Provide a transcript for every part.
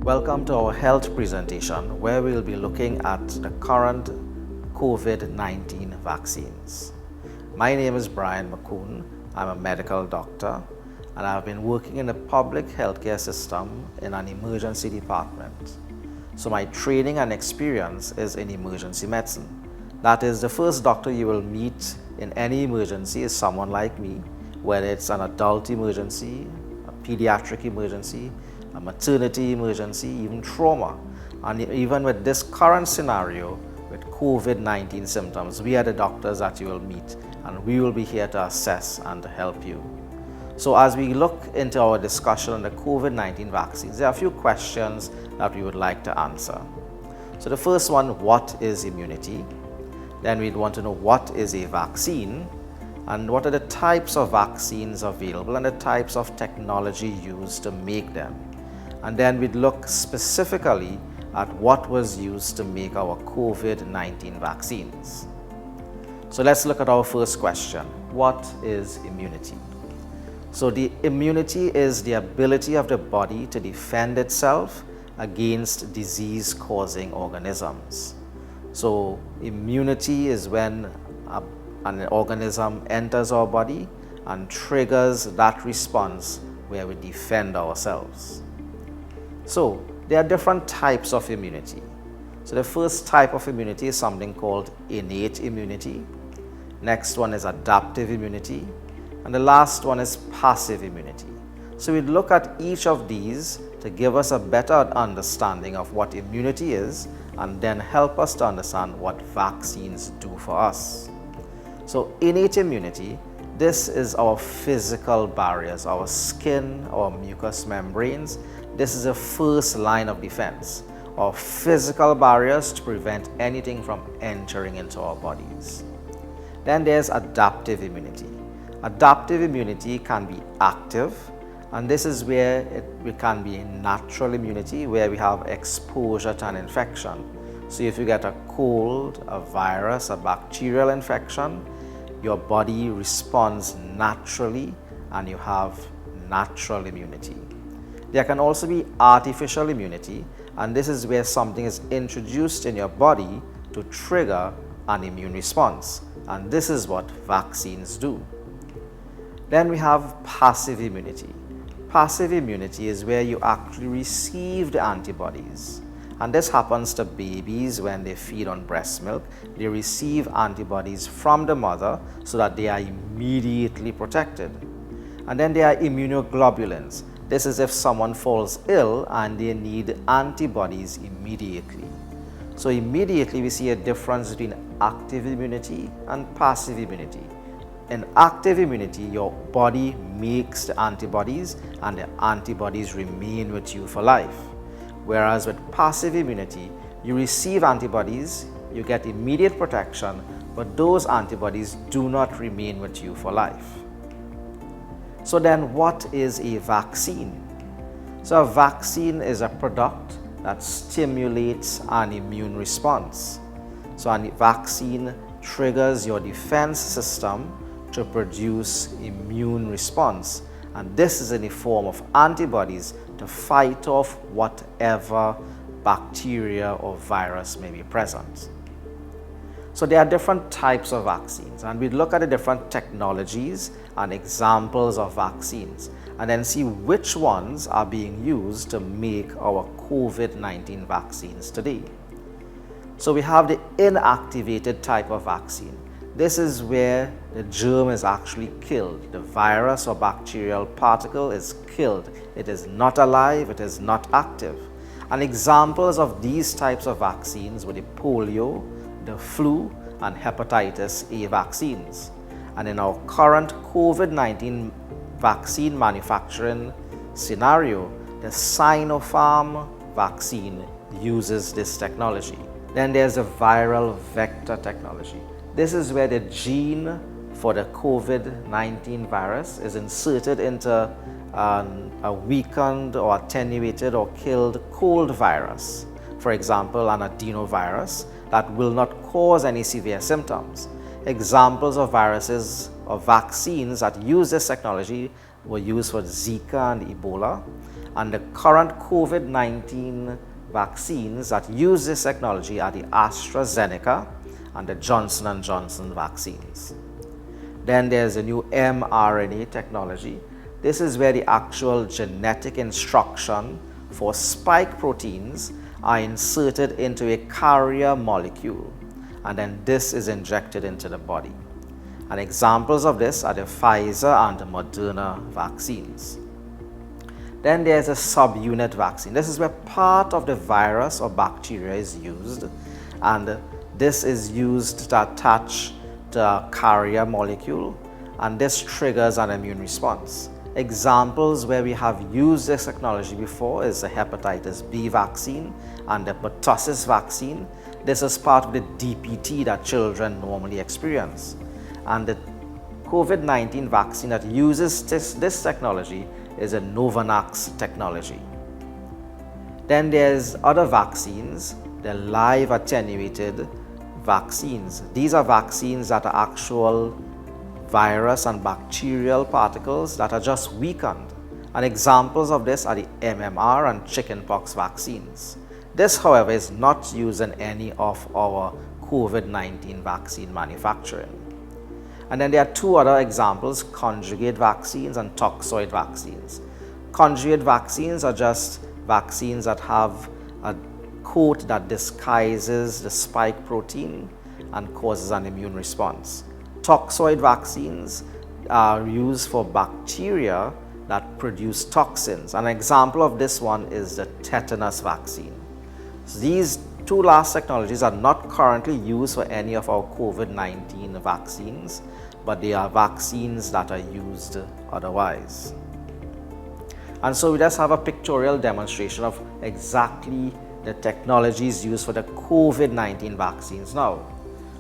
Welcome to our health presentation where we will be looking at the current COVID-19 vaccines. My name is Brian McCoon. I'm a medical doctor and I've been working in the public healthcare system in an emergency department. So my training and experience is in emergency medicine. That is, the first doctor you will meet in any emergency is someone like me, whether it's an adult emergency, a pediatric emergency, a maternity emergency, even trauma. And even with this current scenario with COVID-19 symptoms, we are the doctors that you will meet and we will be here to assess and to help you. So as we look into our discussion on the COVID-19 vaccines, there are a few questions that we would like to answer. So the first one, what is immunity? Then we'd want to know what is a vaccine and what are the types of vaccines available and the types of technology used to make them. And then we'd look specifically at what was used to make our COVID-19 vaccines. So let's look at our first question. What is immunity? So the immunity is the ability of the body to defend itself against disease-causing organisms. So immunity is when an organism enters our body and triggers that response where we defend ourselves. So there are different types of immunity. So the first type of immunity is something called innate immunity. Next one is adaptive immunity. And the last one is passive immunity. So we'd look at each of these to give us a better understanding of what immunity is and then help us to understand what vaccines do for us. So innate immunity, this is our physical barriers, our skin, our mucous membranes. This is the first line of defense, our physical barriers to prevent anything from entering into our bodies. Then there's adaptive immunity. Adaptive immunity can be active, and this is where it can be natural immunity, where we have exposure to an infection. So if you get a cold, a virus, a bacterial infection, your body responds naturally and you have natural immunity. There can also be artificial immunity, and this is where something is introduced in your body to trigger an immune response, and this is what vaccines do. Then we have passive immunity. Passive immunity is where you actually receive the antibodies. And this happens to babies when they feed on breast milk. They receive antibodies from the mother so that they are immediately protected. And then there are immunoglobulins. This is if someone falls ill and they need antibodies immediately. So immediately we see a difference between active immunity and passive immunity. In active immunity, your body makes the antibodies and the antibodies remain with you for life. Whereas with passive immunity, you receive antibodies, you get immediate protection, but those antibodies do not remain with you for life. So then what is a vaccine? So a vaccine is a product that stimulates an immune response. So a vaccine triggers your defense system to produce immune response, and this is in the form of antibodies to fight off whatever bacteria or virus may be present. So there are different types of vaccines, and we look at the different technologies and examples of vaccines and then see which ones are being used to make our COVID-19 vaccines today. So we have the inactivated type of vaccine. This is where the germ is actually killed. The virus or bacterial particle is killed. It is not alive, it is not active. And examples of these types of vaccines were the polio, the flu, and hepatitis A vaccines. And in our current COVID-19 vaccine manufacturing scenario, the Sinopharm vaccine uses this technology. Then there's the viral vector technology. This is where the gene for the COVID-19 virus is inserted into a weakened or attenuated or killed cold virus. For example, an adenovirus that will not cause any severe symptoms. Examples of viruses of vaccines that use this technology were used for Zika and Ebola, and the current COVID-19 vaccines that use this technology are the AstraZeneca and the Johnson & Johnson vaccines. Then there's a new mRNA technology. This is where the actual genetic instruction for spike proteins are inserted into a carrier molecule, and then this is injected into the body. And examples of this are the Pfizer and the Moderna vaccines. Then there's a subunit vaccine. This is where part of the virus or bacteria is used, and this is used to attach to a carrier molecule, and this triggers an immune response. Examples where we have used this technology before is the hepatitis B vaccine and the pertussis vaccine. This is part of the DPT that children normally experience. And the COVID-19 vaccine that uses this technology is a Novavax technology. Then there's other vaccines, the live attenuated vaccines. These are vaccines that are actual virus and bacterial particles that are just weakened. And examples of this are the MMR and chickenpox vaccines. This, however, is not used in any of our COVID-19 vaccine manufacturing. And then there are two other examples, conjugate vaccines and toxoid vaccines. Conjugate vaccines are just vaccines that have a coat that disguises the spike protein and causes an immune response. Toxoid vaccines are used for bacteria that produce toxins. An example of this one is the tetanus vaccine. So these two last technologies are not currently used for any of our COVID-19 vaccines, but they are vaccines that are used otherwise. And so we just have a pictorial demonstration of exactly the technologies used for the COVID-19 vaccines now.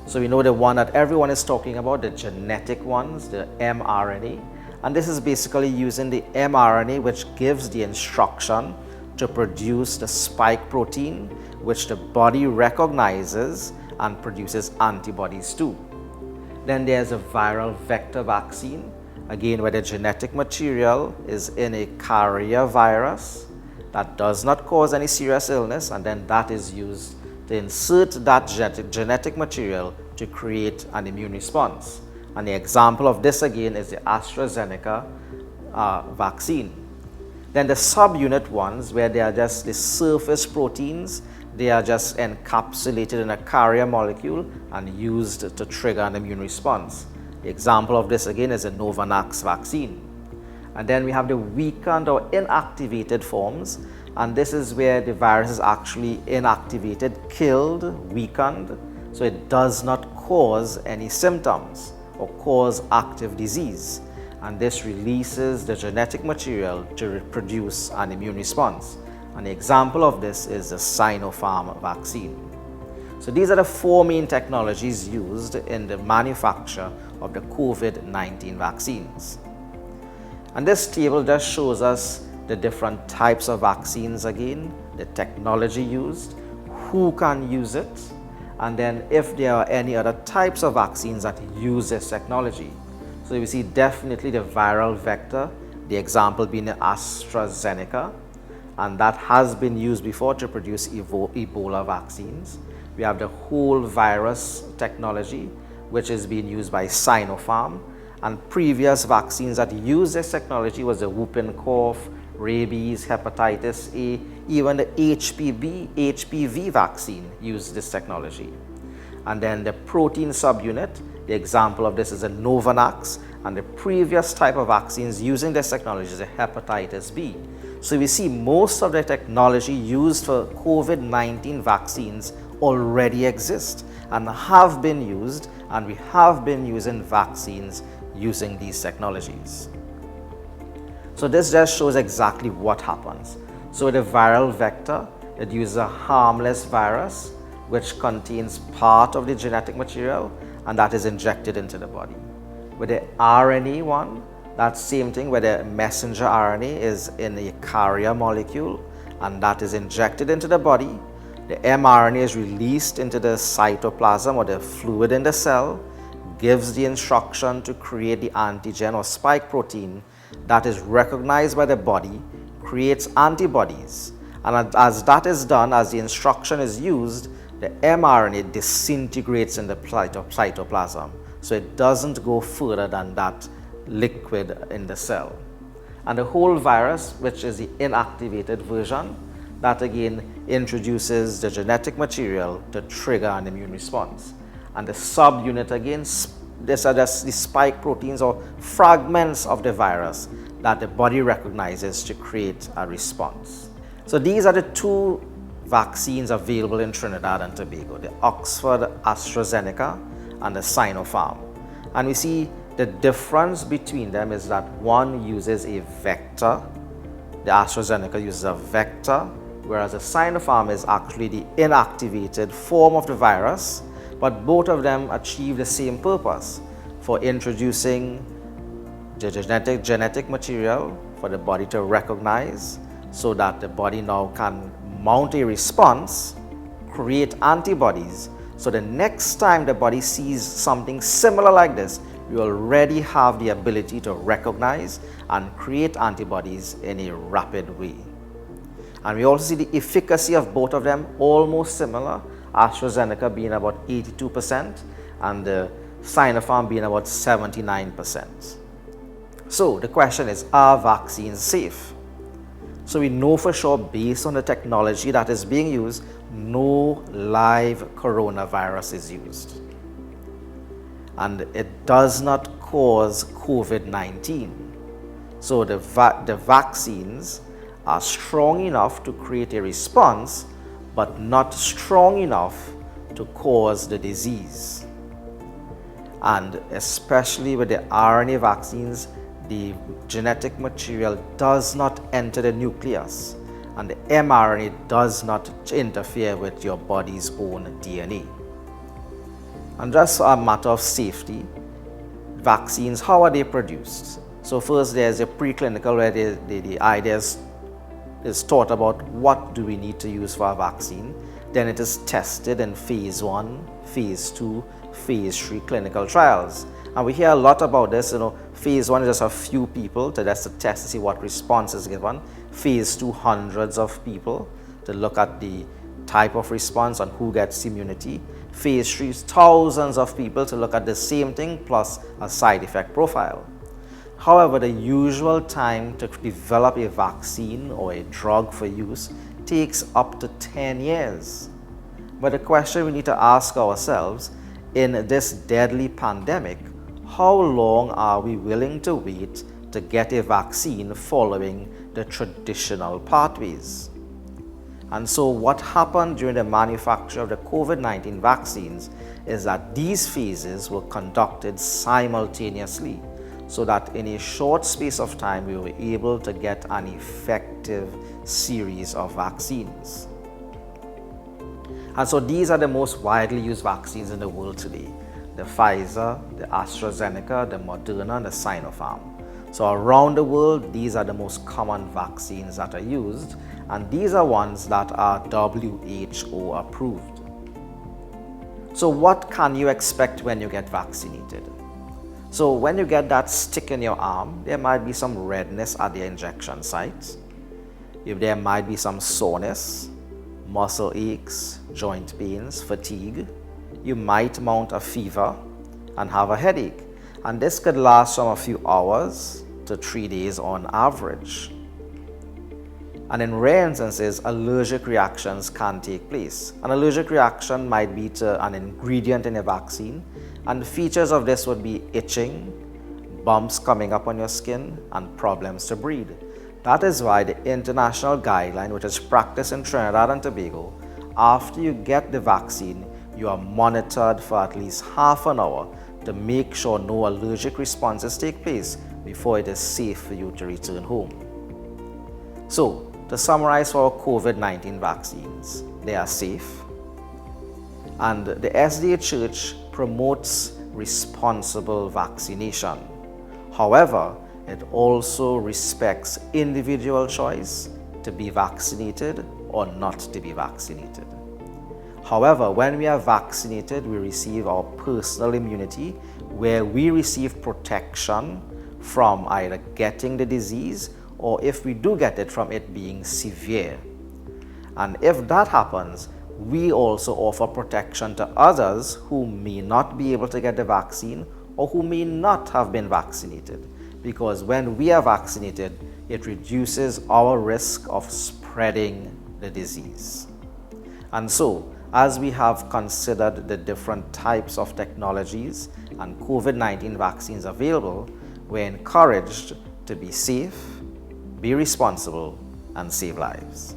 So we know the one that everyone is talking about, the genetic ones, the mRNA. And this is basically using the mRNA, which gives the instruction to produce the spike protein, which the body recognizes and produces antibodies to. Then there's a viral vector vaccine, again where the genetic material is in a carrier virus that does not cause any serious illness, and then that is used to insert that genetic material to create an immune response. And the example of this again is the AstraZeneca vaccine. Then the subunit ones, where they are just the surface proteins, they are just encapsulated in a carrier molecule and used to trigger an immune response. The example of this again is the Novavax vaccine. And then we have the weakened or inactivated forms, and this is where the virus is actually inactivated, killed, weakened, so it does not cause any symptoms or cause active disease. And this releases the genetic material to produce an immune response. And the example of this is the Sinopharm vaccine. So these are the four main technologies used in the manufacture of the COVID-19 vaccines. And this table just shows us the different types of vaccines again, the technology used, who can use it, and then if there are any other types of vaccines that use this technology. So you see definitely the viral vector, the example being the AstraZeneca, and that has been used before to produce Ebola vaccines. We have the whole virus technology, which is being used by Sinopharm, and previous vaccines that use this technology was the whooping cough, rabies, hepatitis A, even the HPV vaccine used this technology. And then the protein subunit, the example of this is a Novavax, and the previous type of vaccines using this technology is a hepatitis B. So we see most of the technology used for COVID-19 vaccines already exist and have been used, and we have been using vaccines using these technologies. So this just shows exactly what happens. So with a viral vector, it uses a harmless virus which contains part of the genetic material, and that is injected into the body. With the RNA one, that same thing where the messenger RNA is in a carrier molecule and that is injected into the body. The mRNA is released into the cytoplasm or the fluid in the cell, gives the instruction to create the antigen or spike protein that is recognized by the body, creates antibodies. And as that is done, as the instruction is used, the mRNA disintegrates in the cytoplasm. So it doesn't go further than that liquid in the cell. And the whole virus, which is the inactivated version, that again introduces the genetic material to trigger an immune response. And the subunit again, these are just the spike proteins or fragments of the virus that the body recognizes to create a response. So these are the two vaccines available in Trinidad and Tobago, the Oxford AstraZeneca and the Sinopharm. And we see the difference between them is that one uses a vector, the AstraZeneca uses a vector, whereas the Sinopharm is actually the inactivated form of the virus, but both of them achieve the same purpose for introducing the genetic material for the body to recognize so that the body now can mount a response, create antibodies, so the next time the body sees something similar like this, you already have the ability to recognize and create antibodies in a rapid way. And we also see the efficacy of both of them almost similar, AstraZeneca being about 82% and the Sinopharm being about 79%. So the question is, are vaccines safe? So we know for sure, based on the technology that is being used, no live coronavirus is used. And it does not cause COVID-19. So the vaccines are strong enough to create a response, but not strong enough to cause the disease. And especially with the RNA vaccines, the genetic material does not enter the nucleus, and the mRNA does not interfere with your body's own DNA. And just a matter of safety, vaccines, how are they produced? So first there's a preclinical where the idea is taught about what do we need to use for a vaccine. Then it is tested in phase 1, phase 2, phase 3 clinical trials. And we hear a lot about this, phase 1 is just a few people to test to see what response is given. Phase 2, hundreds of people to look at the type of response and who gets immunity. Phase 3 is thousands of people to look at the same thing plus a side effect profile. However, the usual time to develop a vaccine or a drug for use takes up to 10 years. But the question we need to ask ourselves, in this deadly pandemic, how long are we willing to wait to get a vaccine following the traditional pathways? And so what happened during the manufacture of the COVID-19 vaccines is that these phases were conducted simultaneously, so that in a short space of time we were able to get an effective series of vaccines. And so these are the most widely used vaccines in the world today: the Pfizer, the AstraZeneca, the Moderna, and the Sinopharm. So around the world, these are the most common vaccines that are used, and these are ones that are WHO approved. So what can you expect when you get vaccinated? So when you get that stick in your arm, there might be some redness at the injection site. There might be some soreness, muscle aches, joint pains, fatigue. You might mount a fever and have a headache. And this could last from a few hours to 3 days on average. And in rare instances, allergic reactions can take place. An allergic reaction might be to an ingredient in a vaccine, and the features of this would be itching, bumps coming up on your skin, and problems to breathe. That is why the international guideline, which is practiced in Trinidad and Tobago, after you get the vaccine, you are monitored for at least half an hour to make sure no allergic responses take place before it is safe for you to return home. So, to summarize for our COVID-19 vaccines, they are safe, and the SDA Church promotes responsible vaccination. However, it also respects individual choice to be vaccinated or not to be vaccinated. However, when we are vaccinated, we receive our personal immunity, where we receive protection from either getting the disease or, if we do get it, from it being severe. And if that happens, we also offer protection to others who may not be able to get the vaccine or who may not have been vaccinated, because when we are vaccinated, it reduces our risk of spreading the disease. And so, as we have considered the different types of technologies and COVID-19 vaccines available, we're encouraged to be safe, be responsible, and save lives.